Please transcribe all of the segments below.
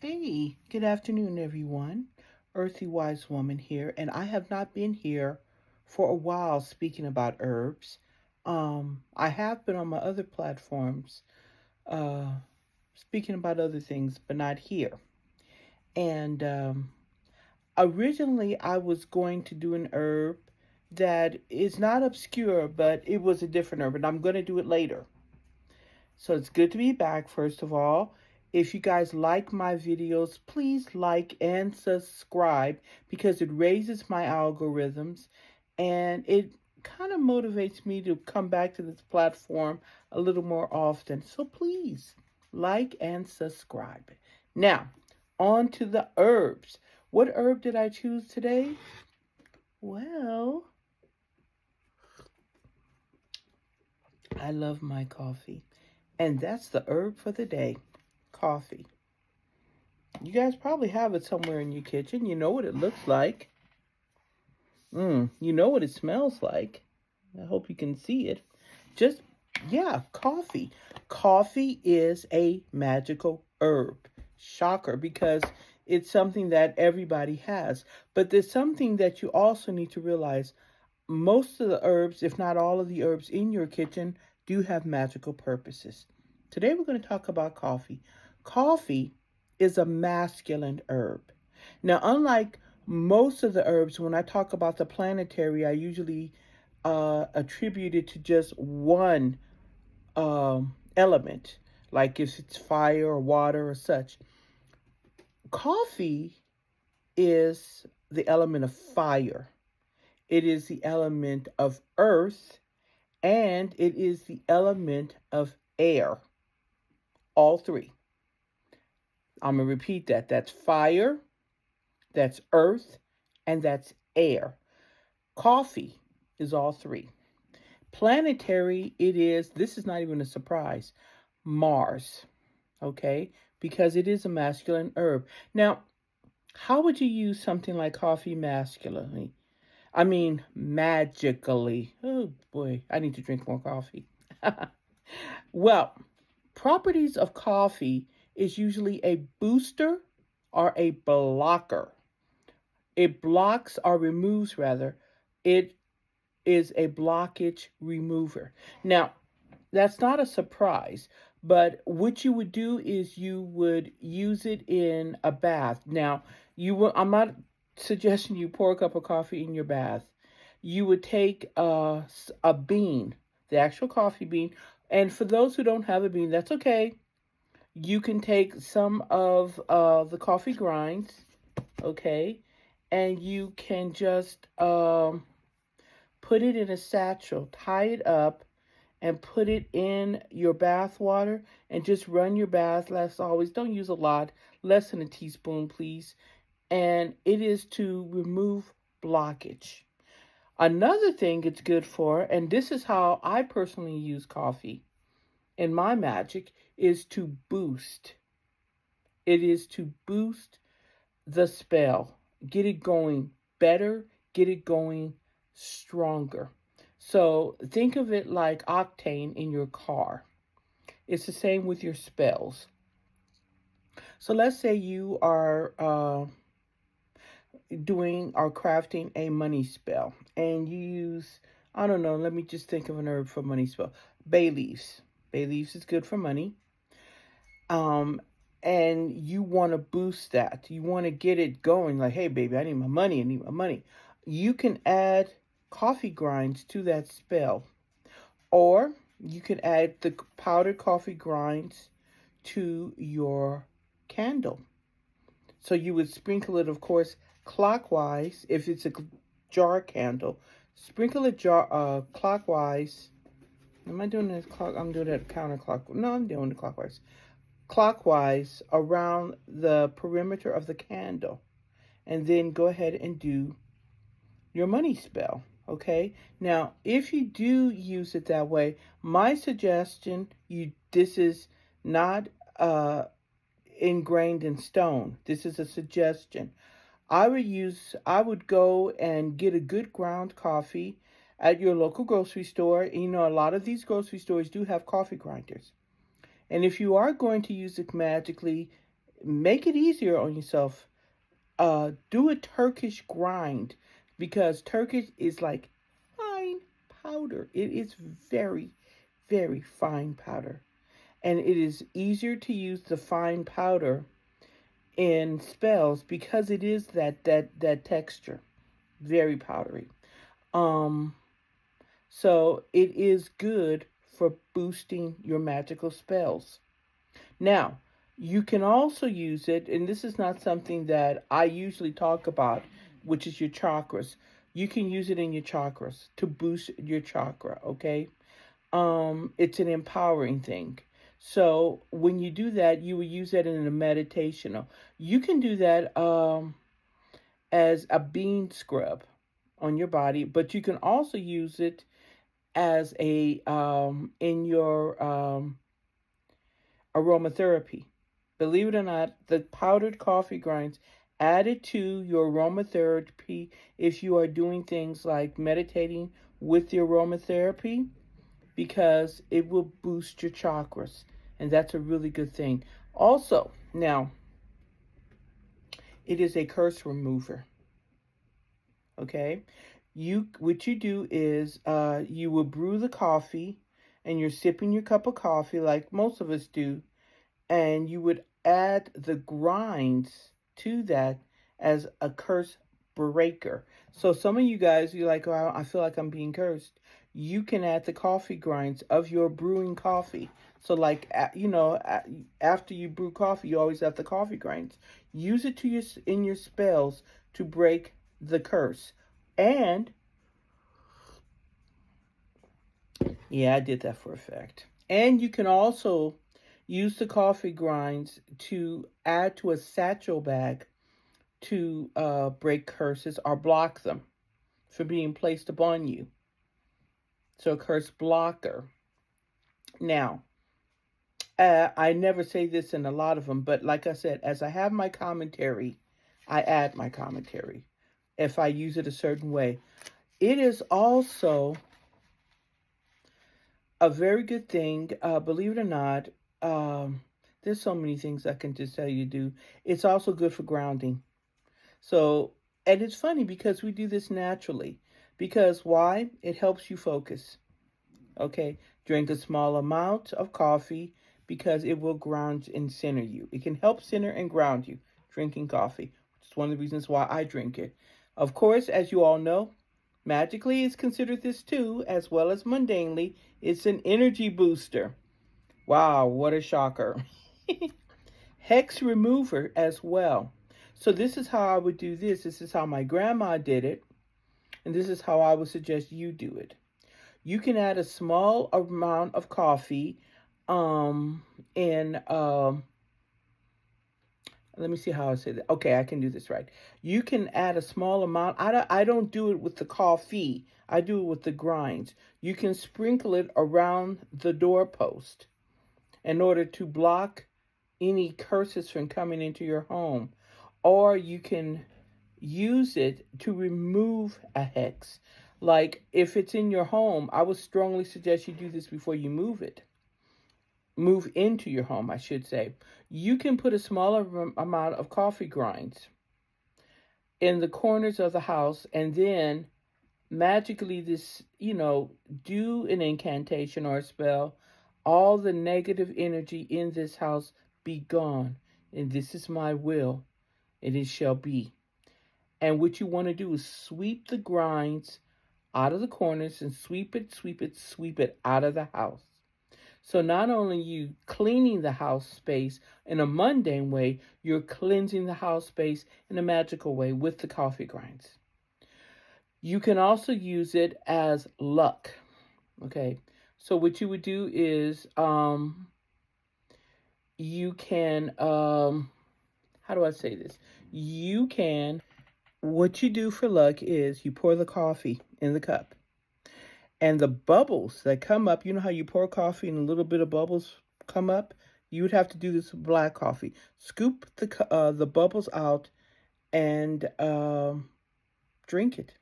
Hey, good afternoon, everyone. Earthy Wise Woman here, and I have not been here for a while speaking about herbs. I have been on my other platforms uh, speaking about other things, but not here. And originally, I was going to do an herb that is not obscure, but it was a different herb, and I'm going to do it later. So it's good to be back, first of all. If you guys like my videos, please like and subscribe because it raises my algorithms and it kind of motivates me to come back to this platform a little more often. So please like and subscribe. Now, on to the herbs. What herb did I choose today? Well, I love my coffee. And that's the herb for the day, coffee. You guys probably have it somewhere in your kitchen. You know what it looks like. You know what it smells like. I hope you can see it. Just, yeah, coffee. Coffee is a magical herb. Shocker, because it's something that everybody has. But there's something that you also need to realize. Most of the herbs, if not all of the herbs in your kitchen, do have magical purposes. Today we're going to talk about coffee. Coffee is a masculine herb. Now, unlike most of the herbs, when I talk about the planetary, I usually attribute it to just one element, like if it's fire or water or such. Coffee is the element of fire, it is the element of earth, and it is the element of air. All three. I'm going to repeat that. That's fire, that's earth, and that's air. Coffee is all three. Planetary, it is, this is not even a surprise, Mars, okay? Because it is a masculine herb. Now, how would you use something like coffee masculinely? I mean, magically. Oh boy, I need to drink more coffee. Well, properties of coffee is usually a booster or a blocker. It blocks or removes, rather. It is a blockage remover. Now, that's not a surprise, but what you would do is you would use it in a bath. Now, I'm not suggesting you pour a cup of coffee in your bath. You would take a bean, the actual coffee bean, and for those who don't have a bean, that's okay. You can take some of the coffee grinds, okay, and you can just put it in a satchel, tie it up, and put it in your bath water and just run your bath. As always, don't use a lot, less than a teaspoon, please. And it is to remove blockage. Another thing it's good for, and this is how I personally use coffee in my magic, is to boost. It is to boost the spell, get it going better, get it going stronger. So think of it like octane in your car. It's the same with your spells. So let's say you are doing or crafting a money spell and you use, I don't know, let me just think of an herb for money spell. Bay leaves. Bay leaves is good for money. Um, and you want to boost that. You want to get it going like, hey, baby, I need my money. I need my money. You can add coffee grinds to that spell. Or you can add the powdered coffee grinds to your candle. So you would sprinkle it, of course, clockwise. If it's a jar candle, sprinkle it clockwise. Am I doing this clock? I'm doing it counterclockwise. No, I'm doing it clockwise. Clockwise around the perimeter of the candle. And then go ahead and do your money spell. Okay. Now, if you do use it that way, my suggestion, this is not ingrained in stone. This is a suggestion. I would go and get a good ground coffee at your local grocery store. You know, a lot of these grocery stores do have coffee grinders. And if you are going to use it magically, make it easier on yourself. Do a Turkish grind, because Turkish is like fine powder. It is very, very fine powder. And it is easier to use the fine powder in spells because it is that texture, very powdery. Um, so it is good for boosting your magical spells. Now, you can also use it, and this is not something that I usually talk about, which is your chakras. You can use it in your chakras to boost your chakra, okay? It's an empowering thing. So when you do that, you will use that in a meditation. You can do that as a bean scrub on your body, but you can also use it as a in your aromatherapy. Believe it or not, the powdered coffee grinds added to your aromatherapy, if you are doing things like meditating with the aromatherapy, because it will boost your chakras, and that's a really good thing. Also, now, it is a curse remover. Okay, what you do is you will brew the coffee, and you're sipping your cup of coffee like most of us do, and you would add the grinds to that as a curse breaker. So some of you guys, you're like, oh, I feel like I'm being cursed. You can add the coffee grinds of your brewing coffee. So like, after you brew coffee, you always have the coffee grinds. Use it in your spells to break the curse. And yeah, I did that for effect. And you can also use the coffee grinds to add to a satchel bag to break curses or block them from being placed upon you. So, a curse blocker. Now, I never say this in a lot of them, but like I said, as I have my commentary, I add my commentary if I use it a certain way. It is also a very good thing, believe it or not. There's so many things I can just tell you to do. It's also good for grounding. So, and it's funny because we do this naturally. Because why? It helps you focus. Okay, drink a small amount of coffee because it will ground and center you. It can help center and ground you, drinking coffee, which is one of the reasons why I drink it. Of course, as you all know, magically is considered this too, as well as mundanely. It's an energy booster. Wow, what a shocker. Hex remover as well. So this is how I would do this. This is how my grandma did it. And this is how I would suggest you do it. You can add a small amount of coffee in let me see how I say that. Okay, I can do this right. You can add a small amount. I don't do it with the coffee. I do it with the grinds. You can sprinkle it around the doorpost in order to block any curses from coming into your home. Or you can use it to remove a hex. Like if it's in your home, I would strongly suggest you do this before you move into your home, I should say. You can put a smaller amount of coffee grinds in the corners of the house, and then magically do an incantation or a spell. All the negative energy in this house be gone, and this is my will, and it shall be. And what you want to do is sweep the grinds out of the corners and sweep it out of the house. So not only you cleaning the house space in a mundane way, you're cleansing the house space in a magical way with the coffee grinds. You can also use it as luck. Okay. So what you would do is you can how do I say this? What you do for luck is you pour the coffee in the cup. And the bubbles that come up, you know how you pour coffee and a little bit of bubbles come up? You would have to do this with black coffee. Scoop the bubbles out and drink it.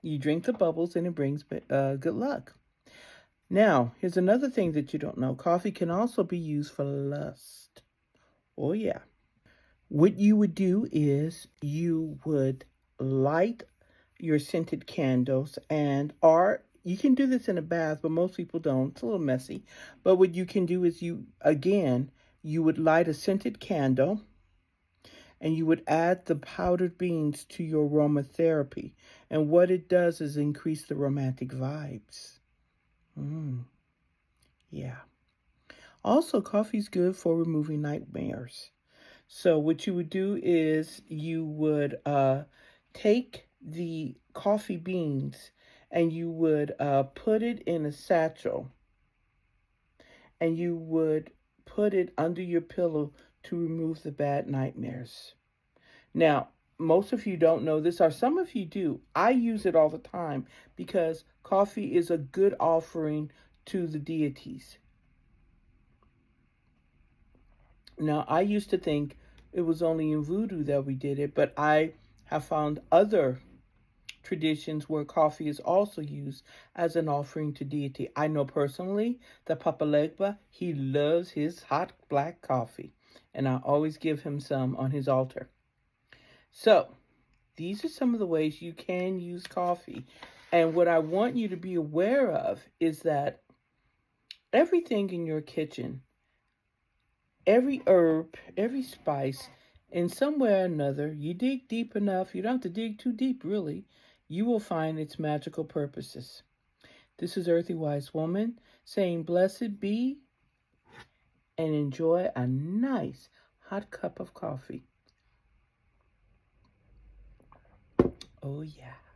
You drink the bubbles and it brings good luck. Now, here's another thing that you don't know. Coffee can also be used for lust. Oh, yeah. What you would do is you would light your scented candles, and or you can do this in a bath, but most people don't. It's a little messy. But what you can do is you would light a scented candle, and you would add the powdered beans to your aromatherapy. And what it does is increase the romantic vibes. Yeah. Also, coffee's good for removing nightmares. So what you would do is you would take the coffee beans and you would put it in a satchel, and you would put it under your pillow to remove the bad nightmares. Now, most of you don't know this, or some of you do. I use it all the time because coffee is a good offering to the deities. Now, I used to think it was only in voodoo that we did it, but I have found other traditions where coffee is also used as an offering to deity. I know personally that Papa Legba, he loves his hot black coffee, and I always give him some on his altar. So, these are some of the ways you can use coffee. And what I want you to be aware of is that everything in your kitchen, every herb, every spice, in some way or another, you dig deep enough, you don't have to dig too deep really, you will find its magical purposes. This is Earthy Wise Woman saying blessed be and enjoy a nice hot cup of coffee. Oh yeah.